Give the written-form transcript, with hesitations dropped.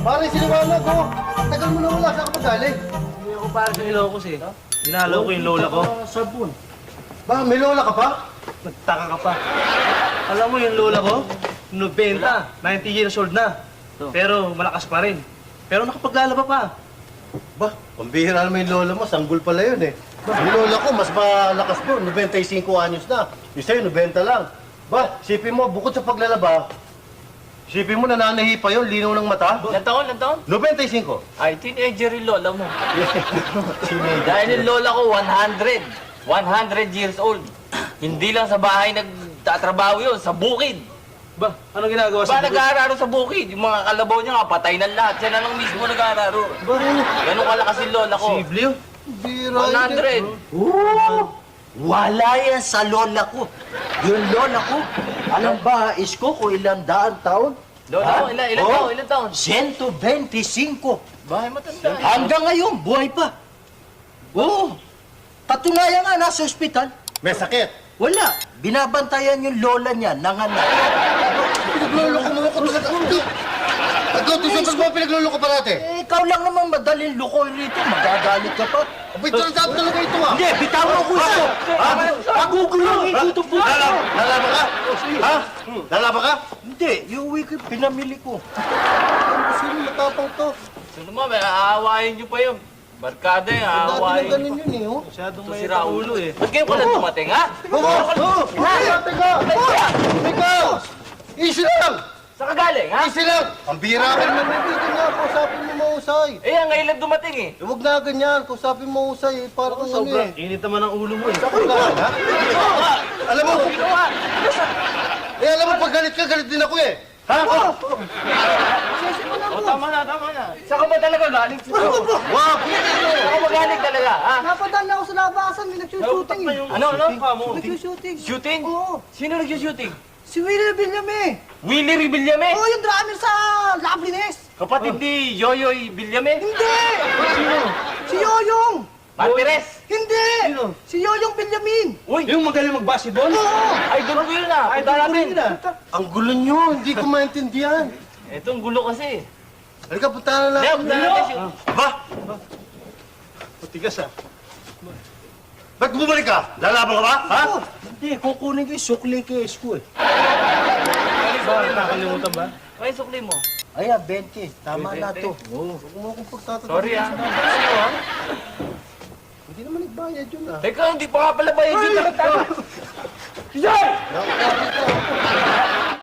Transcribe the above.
Pare, siniwanag ko. Tagal mo na wala. Saan ka pa galing? Hindi ako para sa Ilocos eh. Dinalaw ko yung lola ko. Sabon. Ba, may lola ka pa? Nagtaka ka pa. Alam mo yung lola ko, 90, 90 years old na. Pero malakas pa rin. Pero nakapaglalaba pa. Ba, pambihira naman yung lola mo. Sanggol pala yun eh. Yung lola ko, mas malakas po. 95 anyos na. Yung sa'yo, 90 lang. Ba, sipin mo, bukod sa paglalaba, sipin mo, nananahi pa yun, linaw ng mata. Ilan taon? 95. Ay, teenager yung lola mo. Dahil yung lola ko, 100. 100 years old. Hindi lang sa bahay nagtatrabaho yun, sa bukid. Ba, anong ginagawa Ba, nag-aararo sa bukid? Yung mga kalabaw niya nga, patay na lahat. Siya na lang mismo nag-aararo. Ganun kalakas yung lola ko. Siblio? Bira 100. Wala yan sa lola ko. Yung lola ko, alam ba, isko ko ilang daan taon? Lola ko, ilan taon? 125. Bahay matanda. Hanggang ngayon, buhay pa. Oo. Katunayan nga, nasa ospital. May sakit. Wala. Binabantayan yung lola niya, nanganak. Pinaglolo ko mga kutusan. Ikaw, tusukas mo, pinaglolo ko parate. Eh, ikaw lang naman madaling lukoy rito. Magagalit ka pa. Abay, talaga talaga ito ah. Hindi, bitawan ko ito. Pagugulungin dito po. Lalaban ka? Ha? Lalaban ka? Hindi, yung wiki pinamili ko. Sino matapang to? Sino mo, may aawayin niyo pa yun. Barkada yung Dati na aawayin ganun niyo pa. yun eh, oh. Masyadong Ito may si Raul ulo eh. Ba't kayo pala dumating, ha? Teka! Teka! Easy lang! Saan ka galing, ha? Easy lang! Ang bira ka naman, hindi nga, kausapin mo mausay. Eh, ang ngayon lang dumating, eh. Huwag na ganyan, kausapin mo mausay, eh, para kung ano Sobrang eh. init naman ang ulo mo eh. Sakot ka, ha? Alam mo, Ginawa. alam mo, pag galit din ako eh. Ha? O, tama na. Saan ka ba talaga galing? Wag! Saan ka ba galing talaga, ha? Napadala ako sa labasan, may nagsushooting eh. Ano? Nagsushooting. Shooting? Oo. Sino nag-shooting? Si Willie Villame. Willie Ribillame? Oo, yung drummer sa Loveliness. Kapatid ni Yoyoy Villame? Hindi! Si Yoyong! Martires? Hindi! Sino? Si Yoyong Villamin. Uy! Yung magaling mag-basketball? Oo! Idol ko yun, ha? Punta natin. Ang gulo nyo, hindi ko maintindihan. Ito ang gulo kasi. Halika, punta na Hindi, lang. punta natin. Ba? Matigas ah. Ba't bumalik ka? Lalaban ka ba? Ha? Hindi, kukunin ko yung sukli kay Isko eh. Ba, nakalimutan ba? Ay, sukli mo. Ayan, 20. Tama na to. Huwag mo akong pagtatatapos. Sorry, ha? Hindi naman nagbayad yun ah. Teka, hindi pa nga pala ba yun? Dito, tama. Yan!